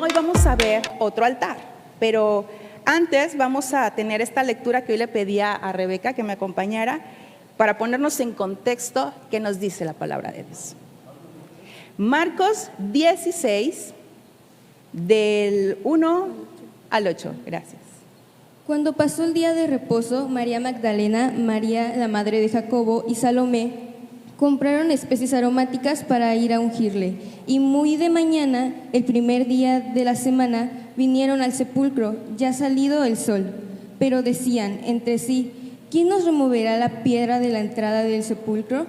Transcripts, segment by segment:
hoy vamos a ver otro altar, pero antes vamos a tener esta lectura que hoy le pedía a Rebeca que me acompañara para ponernos en contexto qué nos dice la palabra de Dios. Marcos 16, del 1 al 8, gracias. Cuando pasó el día de reposo, María Magdalena, María la madre de Jacobo y Salomé compraron especies aromáticas para ir a ungirle. Y muy de mañana, el primer día de la semana, vinieron al sepulcro, ya salido el sol. Pero decían entre sí: ¿quién nos removerá la piedra de la entrada del sepulcro?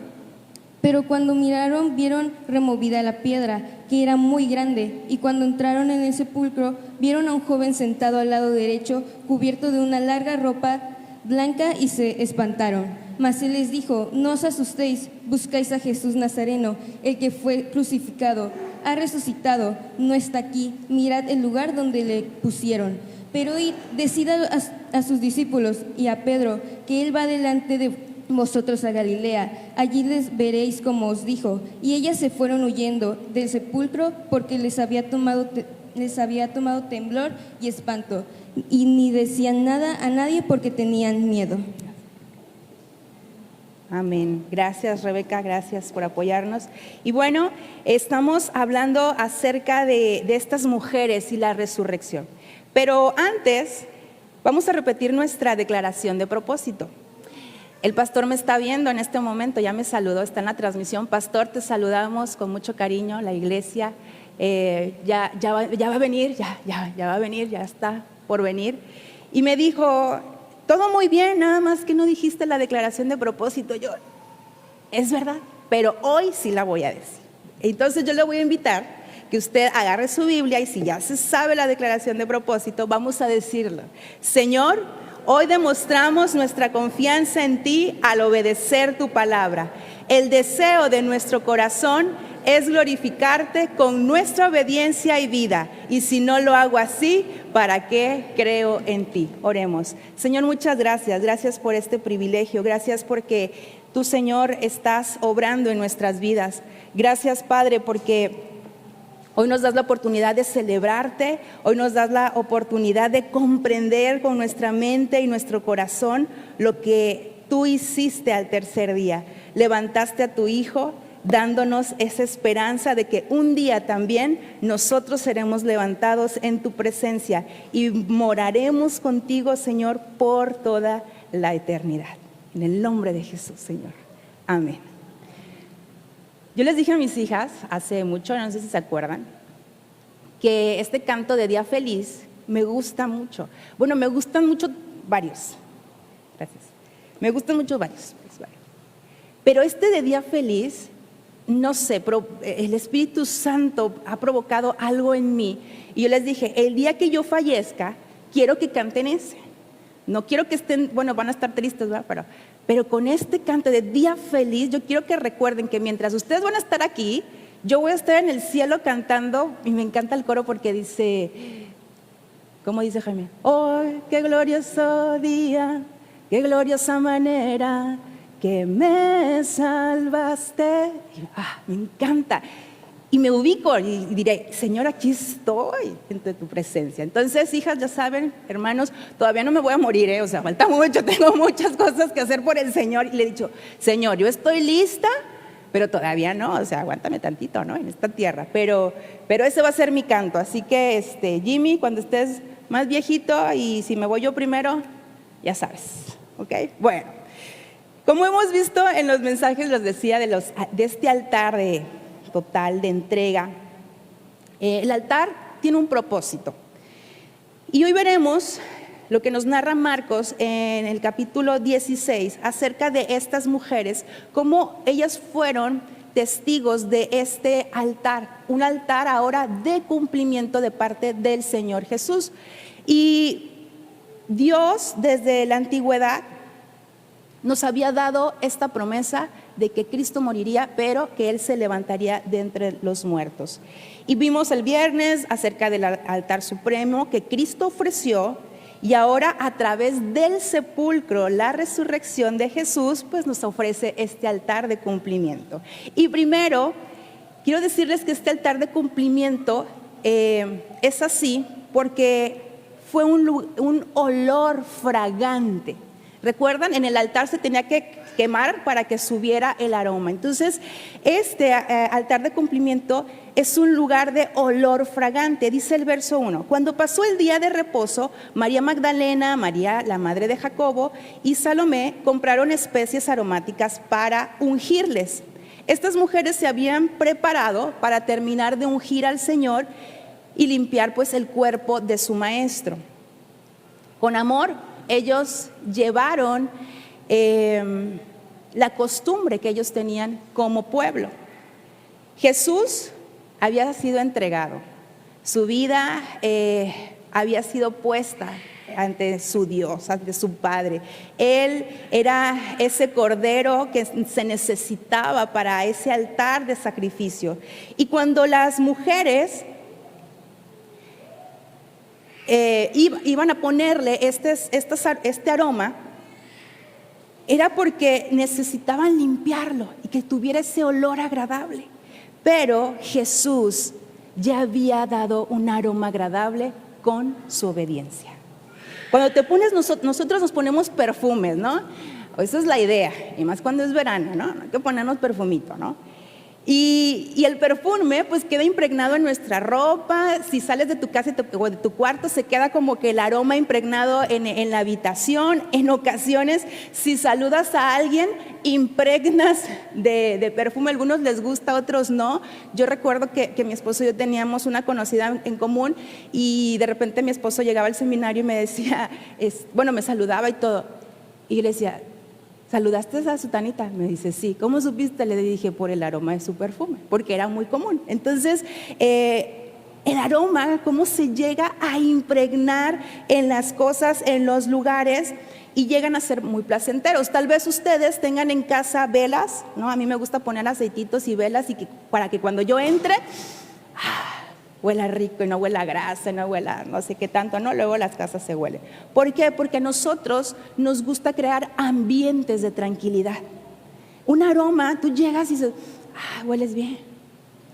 Pero cuando miraron, vieron removida la piedra, que era muy grande. Y cuando entraron en el sepulcro, vieron a un joven sentado al lado derecho, cubierto de una larga ropa blanca, y se espantaron. Mas él les dijo: no os asustéis, buscáis a Jesús Nazareno, el que fue crucificado. Ha resucitado, no está aquí, mirad el lugar donde le pusieron. Pero id, decid a sus discípulos y a Pedro que él va delante de vosotros a Galilea, allí les veréis como os dijo. Y ellas se fueron huyendo del sepulcro porque les había tomado temblor y espanto, y ni decían nada a nadie porque tenían miedo. Amén. Gracias, Rebeca, gracias por apoyarnos. Y bueno, estamos hablando acerca de estas mujeres y la resurrección. Pero antes, vamos a repetir nuestra declaración de propósito. El pastor me está viendo en este momento, ya me saludó, está en la transmisión. Pastor, te saludamos con mucho cariño, la iglesia ya va a venir, ya va a venir, ya está por venir. Y me dijo: todo muy bien, nada más que no dijiste la declaración de propósito. Yo, es verdad, pero hoy sí la voy a decir. Entonces yo le voy a invitar que usted agarre su Biblia y si ya se sabe la declaración de propósito, vamos a decirlo. Señor, hoy demostramos nuestra confianza en ti al obedecer tu palabra. El deseo de nuestro corazón es glorificarte con nuestra obediencia y vida. Y si no lo hago así, ¿para qué creo en ti? Oremos. Señor, muchas gracias. Gracias por este privilegio. Gracias porque tú, Señor, estás obrando en nuestras vidas. Gracias, Padre, porque hoy nos das la oportunidad de celebrarte, hoy nos das la oportunidad de comprender con nuestra mente y nuestro corazón lo que tú hiciste al tercer día. Levantaste a tu Hijo, dándonos esa esperanza de que un día también nosotros seremos levantados en tu presencia y moraremos contigo, Señor, por toda la eternidad. En el nombre de Jesús, Señor. Amén. Yo les dije a mis hijas hace mucho, no sé si se acuerdan, que este canto de Día Feliz me gusta mucho. Bueno, me gustan mucho varios. Gracias. Me gustan mucho varios. Pero este de Día Feliz, no sé, pero el Espíritu Santo ha provocado algo en mí. Y yo les dije, el día que yo fallezca, quiero que canten ese. No quiero que estén, bueno, van a estar tristes, ¿verdad? Pero con este canto de Día Feliz, yo quiero que recuerden que mientras ustedes van a estar aquí, yo voy a estar en el cielo cantando. Y me encanta el coro porque dice, ¿cómo dice Jaime? Oh, qué glorioso día, qué gloriosa manera que me salvaste. Me encanta. Y me ubico y diré, Señor, aquí estoy entre tu presencia. Entonces, hijas, ya saben, hermanos, todavía no me voy a morir, o sea, falta mucho, tengo muchas cosas que hacer por el Señor. Y le he dicho, Señor, yo estoy lista, pero todavía no, o sea, aguántame tantito, ¿no? En esta tierra. Pero ese va a ser mi canto. Así que, Jimmy, cuando estés más viejito y si me voy yo primero, ya sabes, ¿ok? Bueno, como hemos visto en los mensajes, los decía de este altar total de entrega. El altar tiene un propósito. Y hoy veremos lo que nos narra Marcos en el capítulo 16 acerca de estas mujeres, cómo ellas fueron testigos de este altar, un altar ahora de cumplimiento de parte del Señor Jesús. Y Dios desde la antigüedad nos había dado esta promesa de que Cristo moriría, pero que Él se levantaría de entre los muertos. Y vimos el viernes acerca del altar supremo que Cristo ofreció, y ahora a través del sepulcro, la resurrección de Jesús, pues nos ofrece este altar de cumplimiento. Y primero, quiero decirles que este altar de cumplimiento es así porque fue un olor fragante. ¿Recuerdan? En el altar se tenía que quemar para que subiera el aroma. Entonces, este altar de cumplimiento es un lugar de olor fragante. Dice el verso 1, cuando pasó el día de reposo, María Magdalena, María, la madre de Jacobo, y Salomé compraron especies aromáticas para ungirles. Estas mujeres se habían preparado para terminar de ungir al Señor y limpiar pues el cuerpo de su maestro. Con amor, ellos llevaron la costumbre que ellos tenían como pueblo. Jesús había sido entregado, su vida había sido puesta ante su Dios, ante su Padre. Él era ese cordero que se necesitaba para ese altar de sacrificio. Y cuando las mujeres iban a ponerle este aroma, era porque necesitaban limpiarlo y que tuviera ese olor agradable. Pero Jesús ya había dado un aroma agradable con su obediencia. Cuando te pones, nosotros nos ponemos perfumes, ¿no? Esa es la idea, y más cuando es verano, ¿no? Hay que ponernos perfumito, ¿no? Y el perfume pues queda impregnado en nuestra ropa. Si sales de tu casa o de tu cuarto, se queda como que el aroma impregnado en la habitación. En ocasiones, si saludas a alguien, impregnas de perfume. A algunos les gusta, a otros no. Yo recuerdo que mi esposo y yo teníamos una conocida en común, y de repente mi esposo llegaba al seminario y me decía, me saludaba y todo, y yo le decía, ¿saludaste a Sutanita? Me dice, sí. ¿Cómo supiste? Le dije, por el aroma de su perfume, porque era muy común. Entonces, el aroma, cómo se llega a impregnar en las cosas, en los lugares, y llegan a ser muy placenteros. Tal vez ustedes tengan en casa velas, ¿no? A mí me gusta poner aceititos y velas para que cuando yo entre, huela rico y no huela a grasa, no huela no sé qué tanto, ¿no? Luego las casas se huelen. ¿Por qué? Porque a nosotros nos gusta crear ambientes de tranquilidad. Un aroma, tú llegas y dices, hueles bien,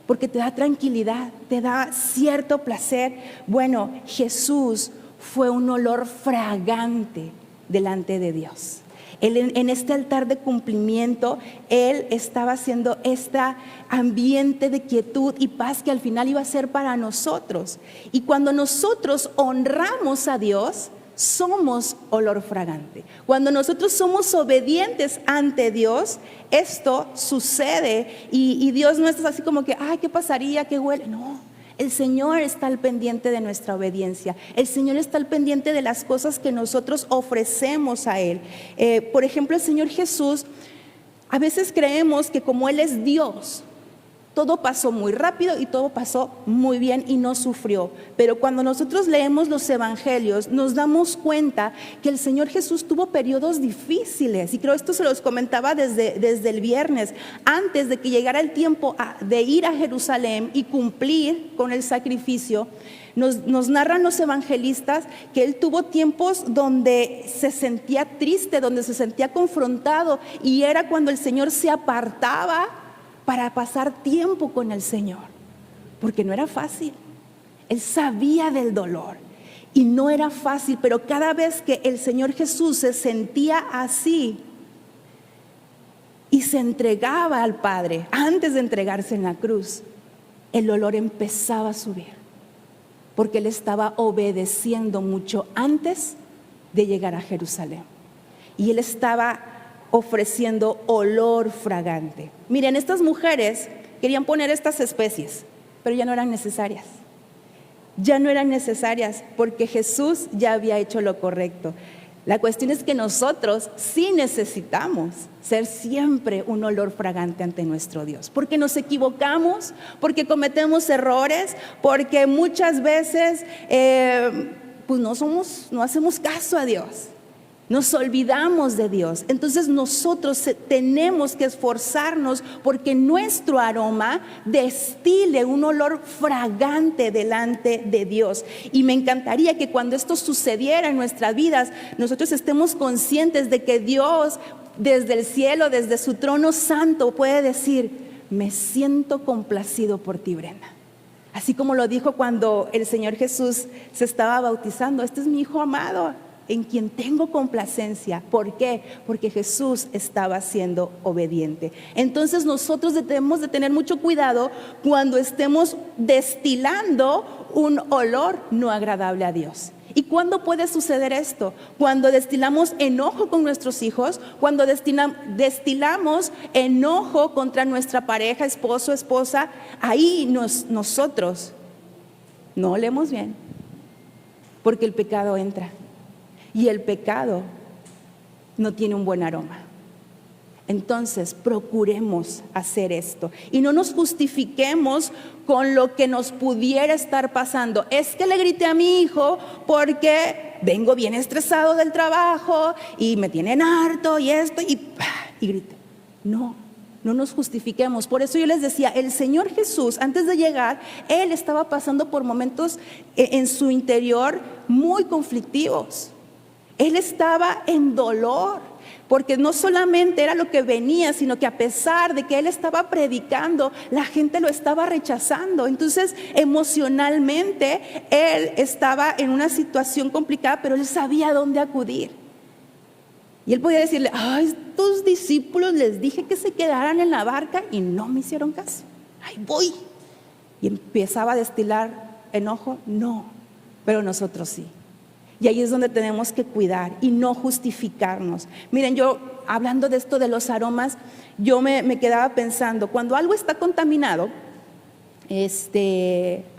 porque te da tranquilidad, te da cierto placer. Bueno, Jesús fue un olor fragante delante de Dios. En este altar de cumplimiento, Él estaba haciendo este ambiente de quietud y paz que al final iba a ser para nosotros. Y cuando nosotros honramos a Dios, somos olor fragante. Cuando nosotros somos obedientes ante Dios, esto sucede, y Dios no es así como que, ¿qué pasaría? ¿Qué huele? No. El Señor está al pendiente de nuestra obediencia. El Señor está al pendiente de las cosas que nosotros ofrecemos a Él. Por ejemplo, el Señor Jesús, a veces creemos que como Él es Dios, todo pasó muy rápido y todo pasó muy bien y no sufrió. Pero cuando nosotros leemos los evangelios, nos damos cuenta que el Señor Jesús tuvo periodos difíciles. Y creo esto se los comentaba desde el viernes, antes de que llegara el tiempo de ir a Jerusalén y cumplir con el sacrificio. Nos narran los evangelistas que Él tuvo tiempos donde se sentía triste, donde se sentía confrontado, y era cuando el Señor se apartaba para pasar tiempo con el Señor, porque no era fácil. Él sabía del dolor y no era fácil, pero cada vez que el Señor Jesús se sentía así y se entregaba al Padre, antes de entregarse en la cruz, el olor empezaba a subir, porque Él estaba obedeciendo mucho antes de llegar a Jerusalén, y Él estaba ofreciendo olor fragante. Miren, estas mujeres querían poner estas especies, pero ya no eran necesarias. Ya no eran necesarias porque Jesús ya había hecho lo correcto. La cuestión es que nosotros sí necesitamos ser siempre un olor fragante ante nuestro Dios, porque nos equivocamos, porque cometemos errores, porque muchas veces pues no hacemos caso a Dios. Nos olvidamos de Dios. Entonces nosotros tenemos que esforzarnos porque nuestro aroma destile un olor fragante delante de Dios. Y me encantaría que cuando esto sucediera en nuestras vidas, nosotros estemos conscientes de que Dios, desde el cielo, desde su trono santo, puede decir, me siento complacido por ti, Brenda. Así como lo dijo cuando el Señor Jesús se estaba bautizando: este es mi Hijo amado, en quien tengo complacencia. ¿Por qué? Porque Jesús estaba siendo obediente. Entonces nosotros debemos de tener mucho cuidado cuando estemos destilando un olor no agradable a Dios. ¿Y cuándo puede suceder esto? Cuando destilamos enojo con nuestros hijos, cuando destilamos enojo contra nuestra pareja, esposo, esposa. Ahí nosotros no olemos bien, porque el pecado entra. Y el pecado no tiene un buen aroma. Entonces, procuremos hacer esto y no nos justifiquemos con lo que nos pudiera estar pasando. Es que le grité a mi hijo porque vengo bien estresado del trabajo y me tienen harto y esto y grité. No nos justifiquemos. Por eso yo les decía, el Señor Jesús, antes de llegar, Él estaba pasando por momentos en su interior muy conflictivos. Él estaba en dolor, porque no solamente era lo que venía, sino que a pesar de que Él estaba predicando, la gente lo estaba rechazando. Entonces, emocionalmente, Él estaba en una situación complicada, pero Él sabía a dónde acudir. Y Él podía decirle: a estos discípulos les dije que se quedaran en la barca y no me hicieron caso. Ahí voy. Y empezaba a destilar enojo. No, pero nosotros sí. Y ahí es donde tenemos que cuidar y no justificarnos. Miren, yo hablando de esto de los aromas, yo me quedaba pensando, cuando algo está contaminado,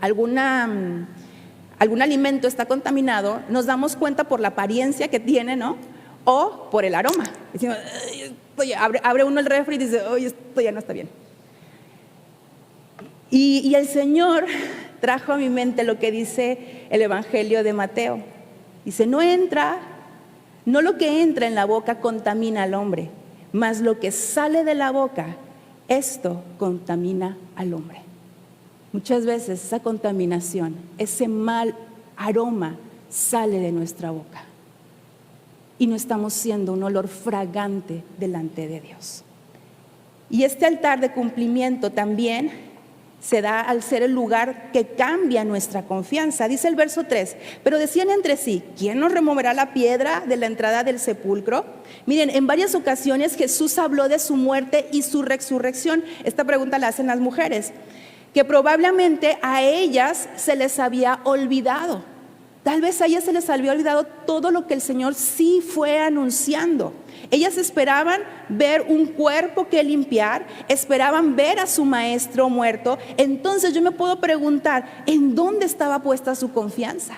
algún alimento está contaminado, nos damos cuenta por la apariencia que tiene, ¿no? O por el aroma. Decimos: abre uno el refri y dice: oye, esto ya no está bien. Y el Señor trajo a mi mente lo que dice el Evangelio de Mateo. Dice: no lo que entra en la boca contamina al hombre, mas lo que sale de la boca, esto contamina al hombre. Muchas veces esa contaminación, ese mal aroma sale de nuestra boca y no estamos siendo un olor fragante delante de Dios. Y este altar de cumplimiento también se da al ser el lugar que cambia nuestra confianza. Dice el verso 3: pero decían entre sí: ¿quién nos removerá la piedra de la entrada del sepulcro? Miren, en varias ocasiones Jesús habló de su muerte y su resurrección. Esta pregunta la hacen las mujeres, que probablemente a ellas se les había olvidado. Tal vez a ellas se les había olvidado todo lo que el Señor sí fue anunciando. Ellas esperaban ver un cuerpo que limpiar, esperaban ver a su maestro muerto. Entonces yo me puedo preguntar: ¿en dónde estaba puesta su confianza?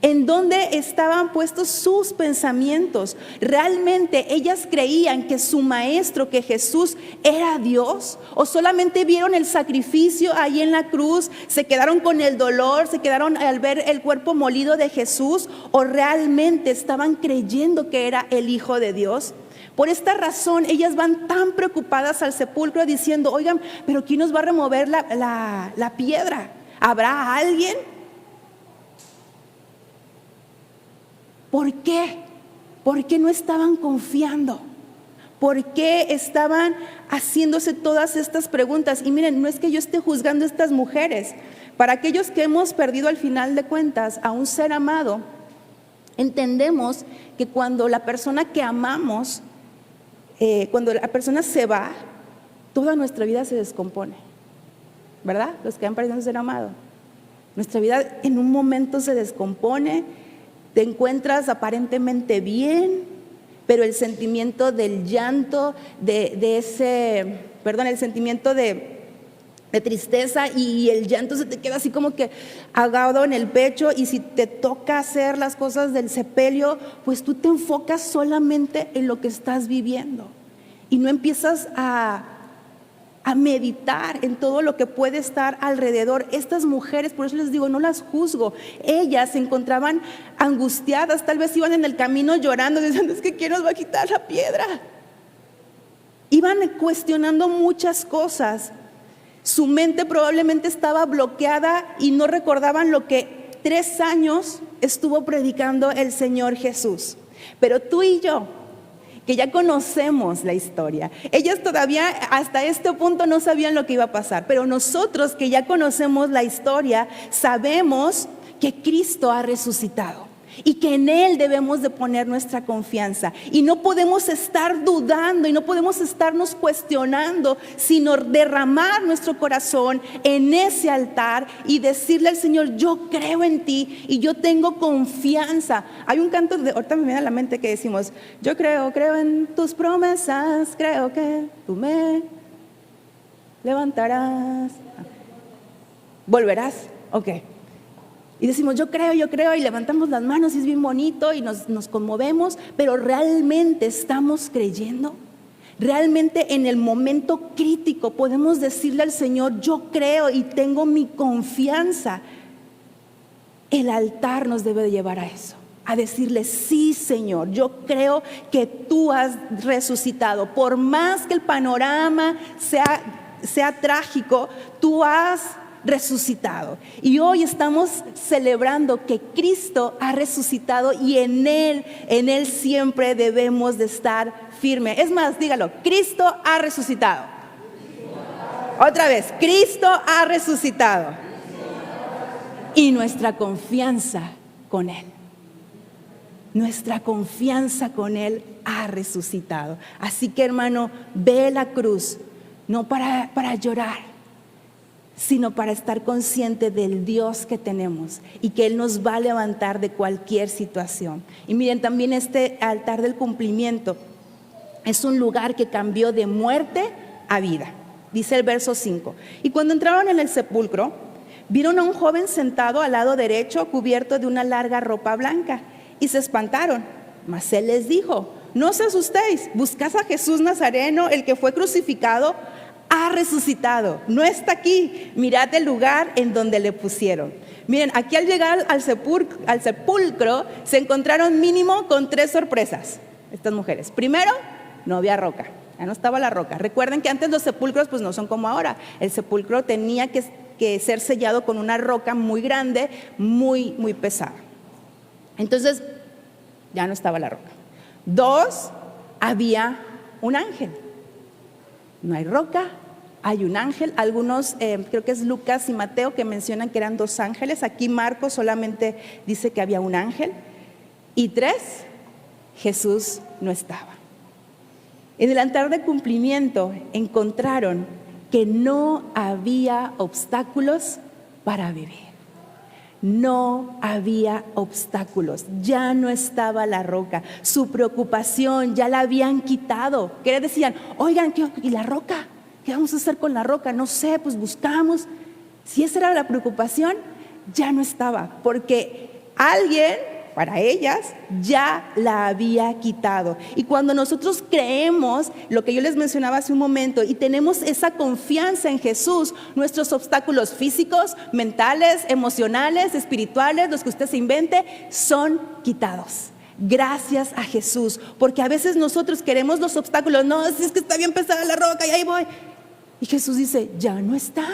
¿En dónde estaban puestos sus pensamientos? ¿Realmente ellas creían que su maestro, que Jesús, era Dios? ¿O solamente vieron el sacrificio ahí en la cruz, se quedaron con el dolor, se quedaron al ver el cuerpo molido de Jesús? ¿O realmente estaban creyendo que era el Hijo de Dios? Por esta razón ellas van tan preocupadas al sepulcro diciendo: oigan, pero ¿quién nos va a remover la piedra? ¿Habrá alguien? ¿Por qué? ¿Por qué no estaban confiando? ¿Por qué estaban haciéndose todas estas preguntas? Y miren, no es que yo esté juzgando a estas mujeres. Para aquellos que hemos perdido al final de cuentas a un ser amado, entendemos que cuando la persona que amamos, cuando la persona se va, toda nuestra vida se descompone, ¿verdad? Los que han perdido a un ser amado. Nuestra vida en un momento se descompone. Te encuentras aparentemente bien, pero el sentimiento del llanto, el sentimiento de tristeza y el llanto se te queda así como que ahogado en el pecho. Y si te toca hacer las cosas del sepelio, pues tú te enfocas solamente en lo que estás viviendo y no empiezas a meditar en todo lo que puede estar alrededor. Estas mujeres, por eso les digo, no las juzgo. Ellas se encontraban angustiadas, tal vez iban en el camino llorando, diciendo: es que ¿quién nos va a quitar la piedra? Iban cuestionando muchas cosas. Su mente probablemente estaba bloqueada y no recordaban lo que 3 años estuvo predicando el Señor Jesús. Pero tú y yo, que ya conocemos la historia. Ellas todavía hasta este punto no sabían lo que iba a pasar, pero nosotros que ya conocemos la historia, sabemos que Cristo ha resucitado y que en Él debemos de poner nuestra confianza. Y no podemos estar dudando y no podemos estarnos cuestionando, sino derramar nuestro corazón en ese altar y decirle al Señor: yo creo en ti y yo tengo confianza. Hay un canto, ahorita me viene a la mente, que decimos: yo creo en tus promesas, creo que tú me levantarás, volverás, ok. Y decimos: yo creo, y levantamos las manos y es bien bonito y nos conmovemos, pero ¿realmente estamos creyendo? ¿Realmente en el momento crítico podemos decirle al Señor: yo creo y tengo mi confianza? El altar nos debe de llevar a eso, a decirle: sí, Señor, yo creo que tú has resucitado. Por más que el panorama sea trágico, tú has resucitado. Y hoy estamos celebrando que Cristo ha resucitado y en Él siempre debemos de estar firmes. Es más, dígalo: Cristo ha resucitado. Otra vez: Cristo ha resucitado. Y nuestra confianza con Él. Nuestra confianza con Él ha resucitado. Así que, hermano, ve la cruz, no para llorar, sino para estar consciente del Dios que tenemos y que Él nos va a levantar de cualquier situación. Y miren, también este altar del cumplimiento es un lugar que cambió de muerte a vida. Dice el verso 5: y cuando entraron en el sepulcro, vieron a un joven sentado al lado derecho, cubierto de una larga ropa blanca, y se espantaron. Mas Él les dijo: no os asustéis, buscad a Jesús Nazareno, el que fue crucificado. Ha resucitado, no está aquí. Mirad el lugar en donde le pusieron. Miren, aquí al llegar al sepulcro se encontraron mínimo con 3 sorpresas estas mujeres. Primero, no había roca, ya no estaba la roca. Recuerden que antes los sepulcros pues no son como ahora. El sepulcro tenía que ser sellado con una roca muy grande, muy pesada. Entonces ya no estaba la roca. 2, había un ángel. No hay roca, hay un ángel. Algunos, creo que es Lucas y Mateo, que mencionan que eran 2 ángeles. Aquí Marcos solamente dice que había un ángel. Y 3, Jesús no estaba. En el altar de cumplimiento encontraron que no había obstáculos para vivir. No había obstáculos, ya no estaba la roca. Su preocupación ya la habían quitado. Que decían: oigan, ¿y la roca? ¿Qué vamos a hacer con la roca? No sé, pues buscamos. Si esa era la preocupación, ya no estaba, porque alguien, para ellas, ya la había quitado. Y cuando nosotros creemos lo que yo les mencionaba hace un momento y tenemos esa confianza en Jesús, nuestros obstáculos físicos, mentales, emocionales, espirituales, los que usted se invente, son quitados. Gracias a Jesús, porque a veces nosotros queremos los obstáculos. No, si es que está bien pesada la roca y ahí voy. Y Jesús dice: ya no está.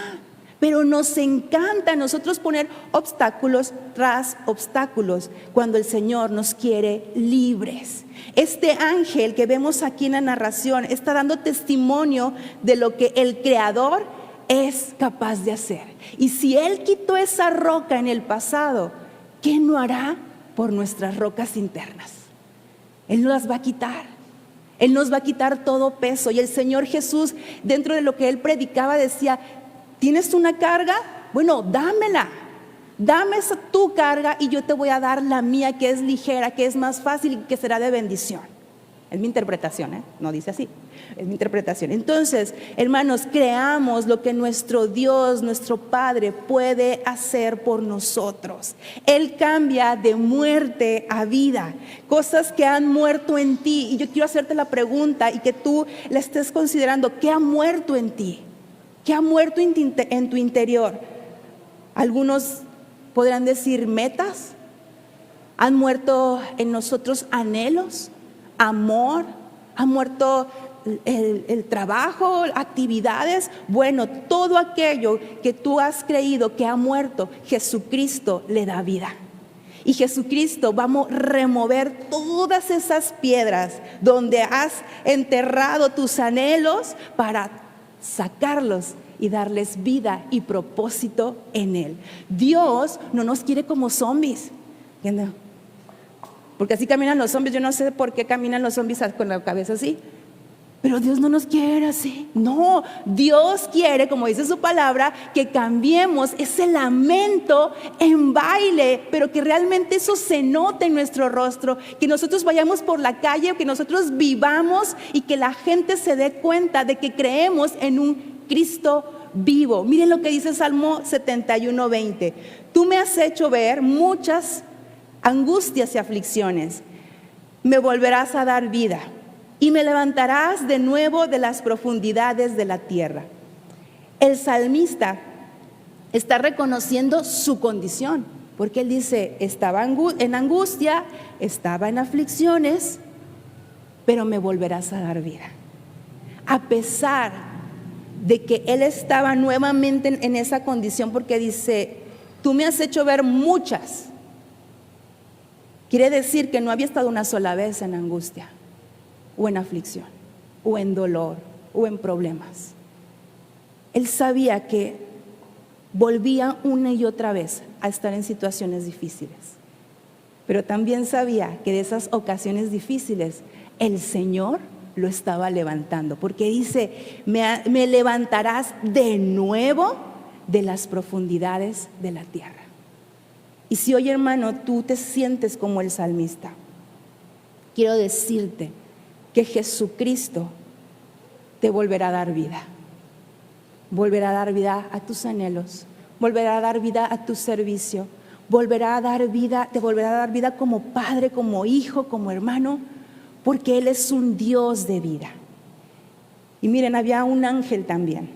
Pero nos encanta a nosotros poner obstáculos tras obstáculos cuando el Señor nos quiere libres. Este ángel que vemos aquí en la narración está dando testimonio de lo que el Creador es capaz de hacer. Y si Él quitó esa roca en el pasado, ¿qué no hará por nuestras rocas internas? Él no las va a quitar. Él nos va a quitar todo peso. Y el Señor Jesús, dentro de lo que Él predicaba, decía: ¿tienes una carga? Bueno, dámela. Dame esa tu carga y yo te voy a dar la mía, que es ligera, que es más fácil y que será de bendición. Es mi interpretación, no dice así, es mi interpretación. Entonces, hermanos, creamos lo que nuestro Dios, nuestro Padre puede hacer por nosotros. Él cambia de muerte a vida, cosas que han muerto en ti. Y yo quiero hacerte la pregunta y que tú la estés considerando: ¿qué ha muerto en ti? ¿Qué ha muerto en tu interior? Algunos podrán decir metas. Han muerto en nosotros anhelos, amor. Ha muerto el trabajo, actividades. Bueno, todo aquello que tú has creído que ha muerto, Jesucristo le da vida. Y Jesucristo va a remover todas esas piedras donde has enterrado tus anhelos para sacarlos y darles vida y propósito en Él. Dios no nos quiere como zombies, ¿entiendes? Porque así caminan los zombies. Yo no sé por qué caminan los zombies con la cabeza así. Pero Dios no nos quiere así. No, Dios quiere, como dice su palabra, que cambiemos ese lamento en baile, pero que realmente eso se note en nuestro rostro, que nosotros vayamos por la calle, que nosotros vivamos y que la gente se dé cuenta de que creemos en un Cristo vivo. Miren lo que dice Salmo 71:20. Tú me has hecho ver muchas angustias y aflicciones. Me volverás a dar vida y me levantarás de nuevo de las profundidades de la tierra. El salmista está reconociendo su condición, porque él dice, estaba en angustia, estaba en aflicciones, pero me volverás a dar vida. A pesar de que él estaba nuevamente en esa condición, porque dice, tú me has hecho ver muchas. Quiere decir que no había estado una sola vez en angustia, o en aflicción, o en dolor, o en problemas. Él sabía que volvía una y otra vez a estar en situaciones difíciles, pero también sabía que de esas ocasiones difíciles el Señor lo estaba levantando, porque dice, me levantarás de nuevo de las profundidades de la tierra. Y si hoy, hermano, tú te sientes como el salmista, quiero decirte que Jesucristo te volverá a dar vida. Volverá a dar vida a tus anhelos, volverá a dar vida a tu servicio, volverá a dar vida, te volverá a dar vida como padre, como hijo, como hermano, porque Él es un Dios de vida. Y miren, había un ángel también.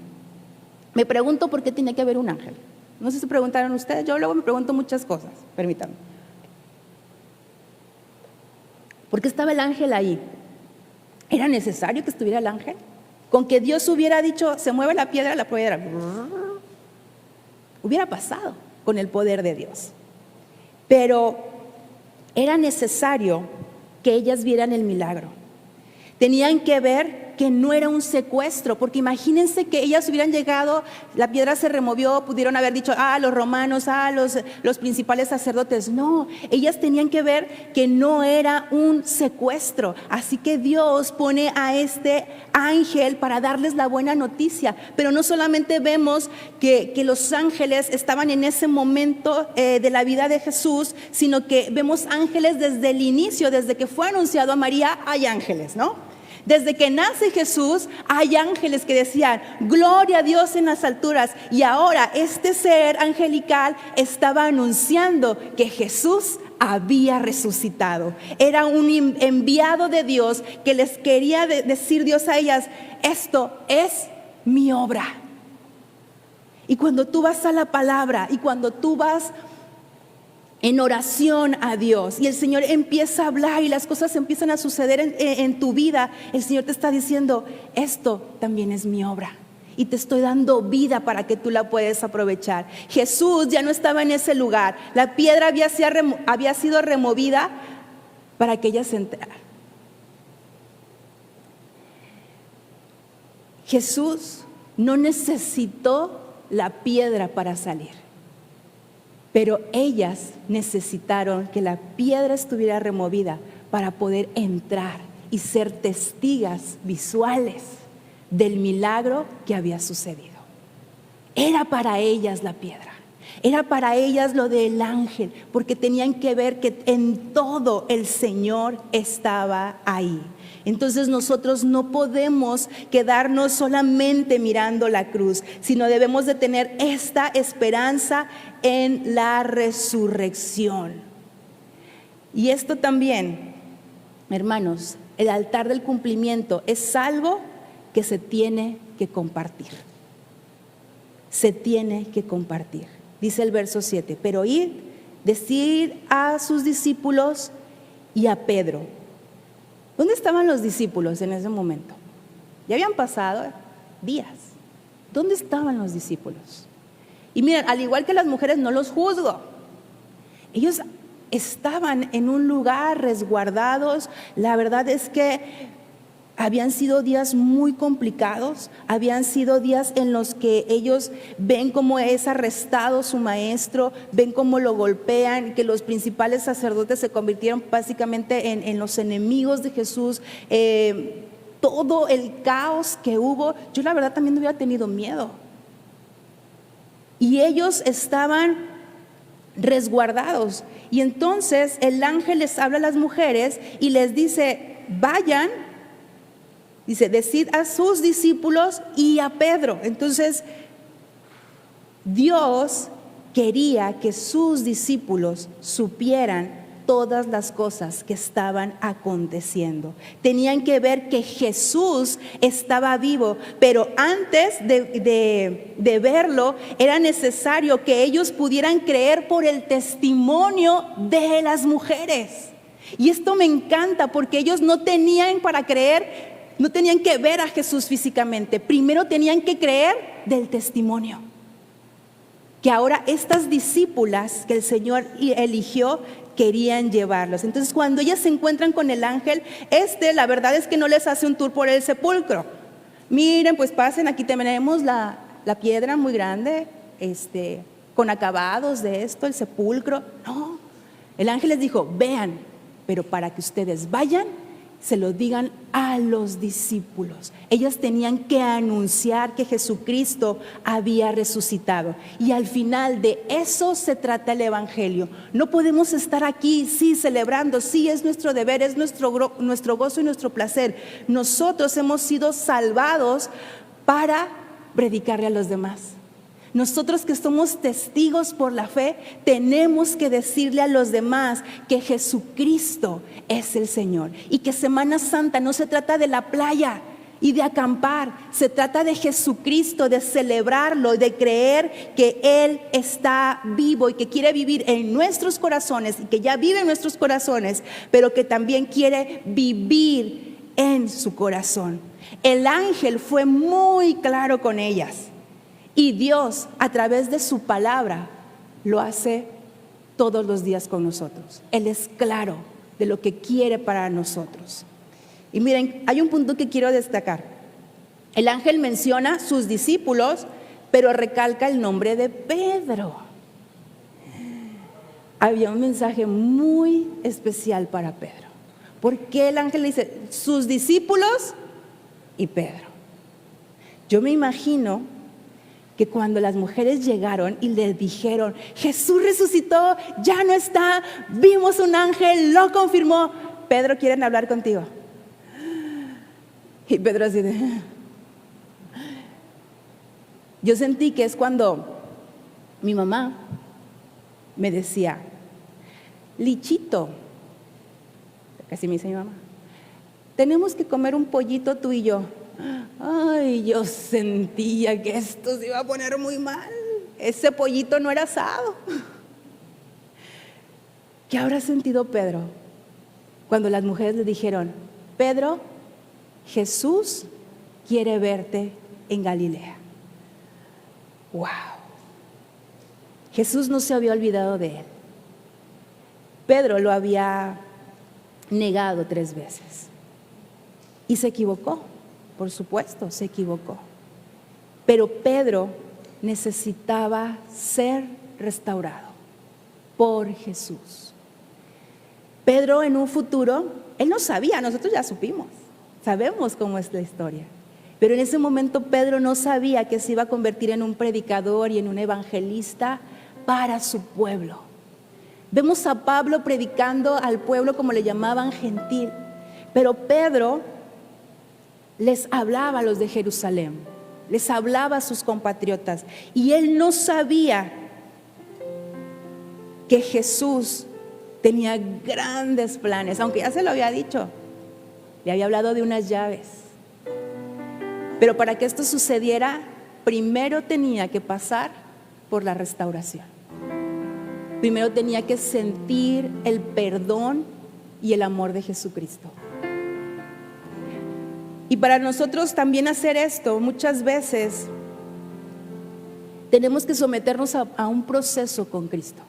Me pregunto por qué tiene que haber un ángel. No sé si preguntaron ustedes, yo luego me pregunto muchas cosas, permítanme. ¿Por qué estaba el ángel ahí? ¿Era necesario que estuviera el ángel? Con que Dios hubiera dicho, se mueve la piedra hubiera pasado con el poder de Dios. Pero era necesario que ellas vieran el milagro. Tenían que ver que no era un secuestro, porque imagínense que ellas hubieran llegado, la piedra se removió, pudieron haber dicho, los romanos, los principales sacerdotes. No, ellas tenían que ver que no era un secuestro. Así que Dios pone a este ángel para darles la buena noticia. Pero no solamente vemos que los ángeles estaban en ese momento de la vida de Jesús, sino que vemos ángeles desde el inicio, desde que fue anunciado a María, hay ángeles, ¿no? Desde que nace Jesús hay ángeles que decían gloria a Dios en las alturas, y ahora este ser angelical estaba anunciando que Jesús había resucitado. Era un enviado de Dios que les quería decir Dios a ellas, esto es mi obra. Y cuando tú vas a la palabra y cuando tú vas en oración a Dios y el Señor empieza a hablar y las cosas empiezan a suceder en tu vida, el Señor te está diciendo, esto también es mi obra y te estoy dando vida para que tú la puedas aprovechar. Jesús ya no estaba en ese lugar, la piedra había sido removida para que ella se entrara. Jesús no necesitó la piedra para salir, pero ellas necesitaron que la piedra estuviera removida para poder entrar y ser testigos visuales del milagro que había sucedido. Era para ellas la piedra, era para ellas lo del ángel, porque tenían que ver que en todo el Señor estaba ahí. Entonces nosotros no podemos quedarnos solamente mirando la cruz, sino debemos de tener esta esperanza en la resurrección. Y esto también, hermanos, el altar del cumplimiento es algo que se tiene que compartir. Se tiene que compartir. Dice el verso 7, pero id, decid a sus discípulos y a Pedro. ¿Dónde estaban los discípulos en ese momento? Ya habían pasado días. ¿Dónde estaban los discípulos? Y miren, al igual que las mujeres, no los juzgo. Ellos estaban en un lugar resguardados. La verdad es que habían sido días muy complicados, habían sido días en los que ellos ven cómo es arrestado su maestro, ven cómo lo golpean, que los principales sacerdotes se convirtieron básicamente en los enemigos de Jesús. Todo el caos que hubo, yo la verdad también hubiera tenido miedo. Y ellos estaban resguardados. Y entonces el ángel les habla a las mujeres y les dice: vayan. Dice: decid a sus discípulos y a Pedro. Entonces, Dios quería que sus discípulos supieran todas las cosas que estaban aconteciendo. Tenían que ver que Jesús estaba vivo, pero antes de verlo, era necesario que ellos pudieran creer por el testimonio de las mujeres. Y esto me encanta, porque ellos no tenían para creer. No tenían que ver a Jesús físicamente, primero tenían que creer del testimonio. Que ahora estas discípulas que el Señor eligió querían llevarlos. Entonces, cuando ellas se encuentran con el ángel, la verdad es que no les hace un tour por el sepulcro. Miren, pues pasen, aquí tenemos la piedra muy grande, con acabados de esto, el sepulcro. No, el ángel les dijo: vean, pero para que ustedes vayan, se lo digan a los discípulos. Ellas tenían que anunciar que Jesucristo había resucitado. Y al final de eso se trata el evangelio. No podemos estar aquí, sí, celebrando, sí, es nuestro deber, es nuestro gozo y nuestro placer. Nosotros hemos sido salvados para predicarle a los demás. Nosotros que somos testigos por la fe, tenemos que decirle a los demás que Jesucristo es el Señor. Y que Semana Santa no se trata de la playa y de acampar, se trata de Jesucristo, de celebrarlo, de creer que Él está vivo y que quiere vivir en nuestros corazones, y que ya vive en nuestros corazones, pero que también quiere vivir en su corazón. El ángel fue muy claro con ellas. Y Dios, a través de su palabra, lo hace todos los días con nosotros. Él es claro de lo que quiere para nosotros. Y miren, hay un punto que quiero destacar. El ángel menciona sus discípulos, pero recalca el nombre de Pedro. Había un mensaje muy especial para Pedro. ¿Por qué el ángel le dice sus discípulos y Pedro? Yo me imagino que cuando las mujeres llegaron y le dijeron: Jesús resucitó, ya no está, vimos un ángel, lo confirmó, Pedro, quieren hablar contigo. Y Pedro así de... Yo sentí que es cuando mi mamá me decía: Lichito, casi me dice mi mamá, tenemos que comer un pollito tú y yo. Ay, yo sentía que esto se iba a poner muy mal. Ese pollito no era asado. ¿Qué habrá sentido Pedro cuando las mujeres le dijeron: Pedro, Jesús quiere verte en Galilea? ¡Wow! Jesús no se había olvidado de él. Pedro lo había negado 3 veces y se equivocó. Por supuesto, se equivocó. Pero Pedro necesitaba ser restaurado por Jesús. Pedro, en un futuro, él no sabía, nosotros ya supimos, sabemos cómo es la historia. Pero en ese momento Pedro no sabía que se iba a convertir en un predicador y en un evangelista para su pueblo. Vemos a Pablo predicando al pueblo, como le llamaban, gentil. Pero Pedro les hablaba a los de Jerusalén, les hablaba a sus compatriotas, y él no sabía que Jesús tenía grandes planes, aunque ya se lo había dicho, le había hablado de unas llaves. Pero para que esto sucediera, primero tenía que pasar por la restauración. Primero tenía que sentir el perdón y el amor de Jesucristo. Y para nosotros también hacer esto, muchas veces tenemos que someternos a un proceso con Cristo.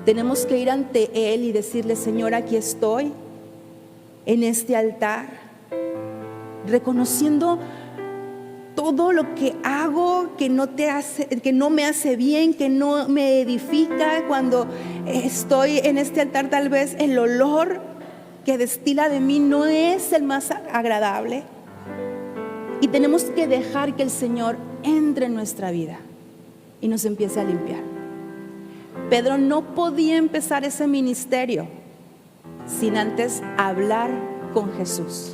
Tenemos que ir ante Él y decirle: Señor, aquí estoy en este altar, reconociendo todo lo que hago que no me hace bien, que no me edifica. Cuando estoy en este altar, tal vez el olor que destila de mí no es el más agradable, y tenemos que dejar que el Señor entre en nuestra vida y nos empiece a limpiar. Pedro no podía empezar ese ministerio sin antes hablar con Jesús.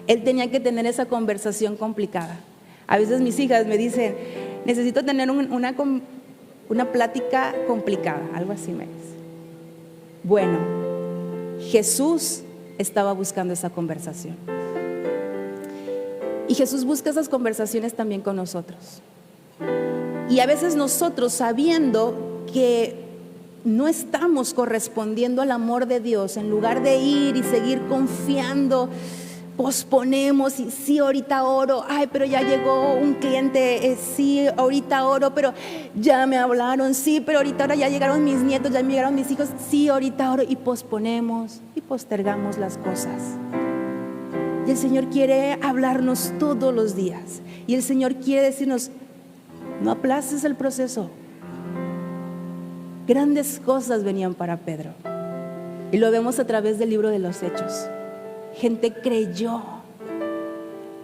Él tenía que tener esa conversación complicada. A veces mis hijas me dicen: necesito tener una plática complicada, algo así me dice. Bueno, Jesús estaba buscando esa conversación, y Jesús busca esas conversaciones también con nosotros. Y a veces nosotros, sabiendo que no estamos correspondiendo al amor de Dios, en lugar de ir y seguir confiando, posponemos. Y sí, ahorita oro, ay, pero ya llegó un cliente, sí, ahorita oro, pero ya me hablaron, sí, pero ahora ya llegaron mis nietos, ya me llegaron mis hijos, sí, ahorita oro, y posponemos y postergamos las cosas. Y el Señor quiere hablarnos todos los días, y el Señor quiere decirnos: no aplaces el proceso. Grandes cosas venían para Pedro, y lo vemos a través del libro de los Hechos. Gente creyó,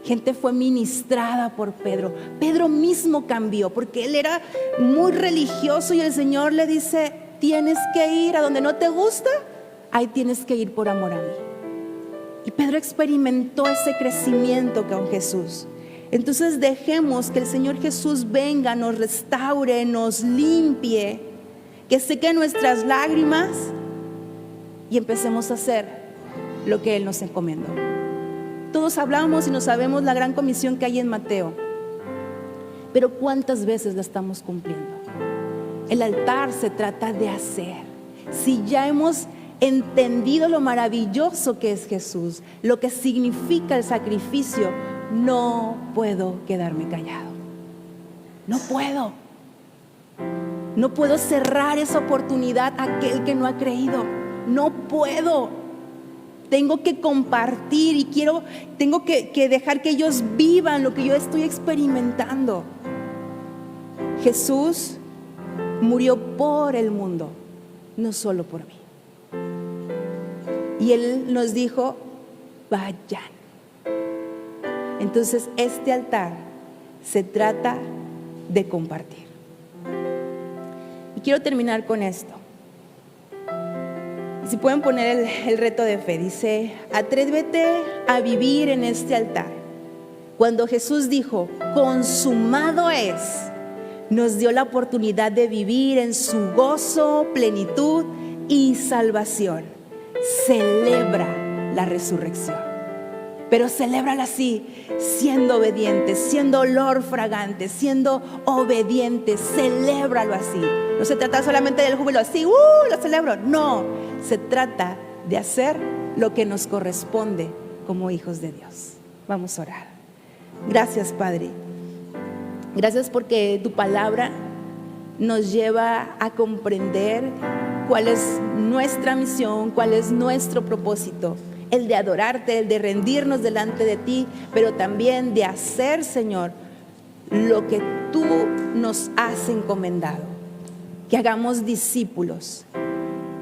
gente fue ministrada por Pedro. Pedro mismo cambió, porque él era muy religioso, y el Señor le dice: tienes que ir a donde no te gusta, ahí tienes que ir por amor a mí. Y Pedro experimentó ese crecimiento con Jesús. Entonces dejemos que el Señor Jesús venga, nos restaure, nos limpie, que seque nuestras lágrimas, y empecemos a hacer lo que Él nos encomendó. Todos hablamos y no sabemos la gran comisión que hay en Mateo, pero ¿cuántas veces la estamos cumpliendo? El altar se trata de hacer. Si ya hemos entendido lo maravilloso que es Jesús, lo que significa el sacrificio, no puedo quedarme callado. No puedo cerrar esa oportunidad a aquel que no ha creído. No puedo. Tengo que compartir, y tengo que dejar que ellos vivan lo que yo estoy experimentando. Jesús murió por el mundo, no solo por mí. Y Él nos dijo: vayan. Entonces este altar se trata de compartir. Y quiero terminar con esto. Si pueden poner el reto de fe, dice: atrévete a vivir en este altar. Cuando Jesús dijo: consumado es, nos dio la oportunidad de vivir en su gozo, plenitud y salvación. Celebra la resurrección, pero celébrala así, siendo obediente, siendo olor fragante, siendo obediente. Celébralo así. No se trata solamente del júbilo, así, lo celebro. No, se trata de hacer lo que nos corresponde como hijos de Dios. Vamos a orar. Gracias, Padre. Gracias porque tu palabra nos lleva a comprender cuál es nuestra misión, cuál es nuestro propósito. El de adorarte, el de rendirnos delante de ti, pero también de hacer, Señor, lo que tú nos has encomendado. Que hagamos discípulos.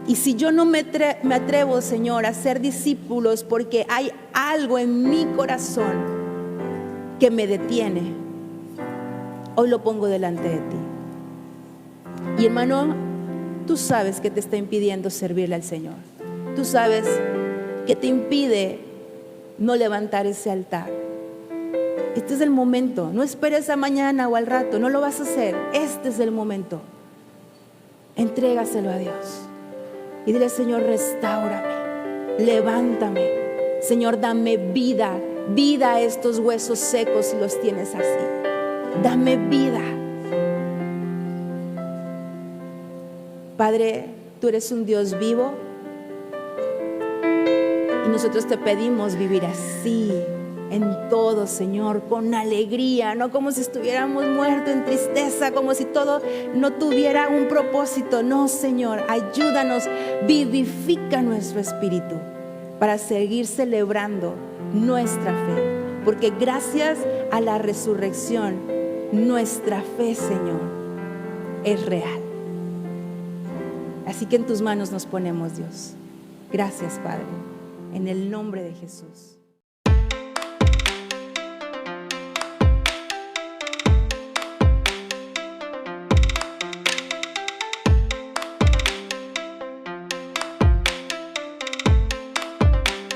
Y si yo no me atrevo, Señor, a ser discípulos porque hay algo en mi corazón que me detiene, hoy lo pongo delante de ti. Y hermano, tú sabes que te está impidiendo servirle al Señor. Tú sabes que te impide no levantar ese altar. Este es el momento. No esperes a mañana o al rato. No lo vas a hacer. Este es el momento. Entrégaselo a Dios y dile: Señor, restáurame, levántame. Señor, dame vida a estos huesos secos si los tienes así. Dame vida. Padre, tú eres un Dios vivo, y nosotros te pedimos vivir así, en todo, Señor, con alegría, no como si estuviéramos muertos en tristeza, como si todo no tuviera un propósito. No, Señor, ayúdanos, vivifica nuestro espíritu para seguir celebrando nuestra fe, porque gracias a la resurrección, nuestra fe, Señor, es real. Así que en tus manos nos ponemos, Dios. Gracias, Padre, en el nombre de Jesús.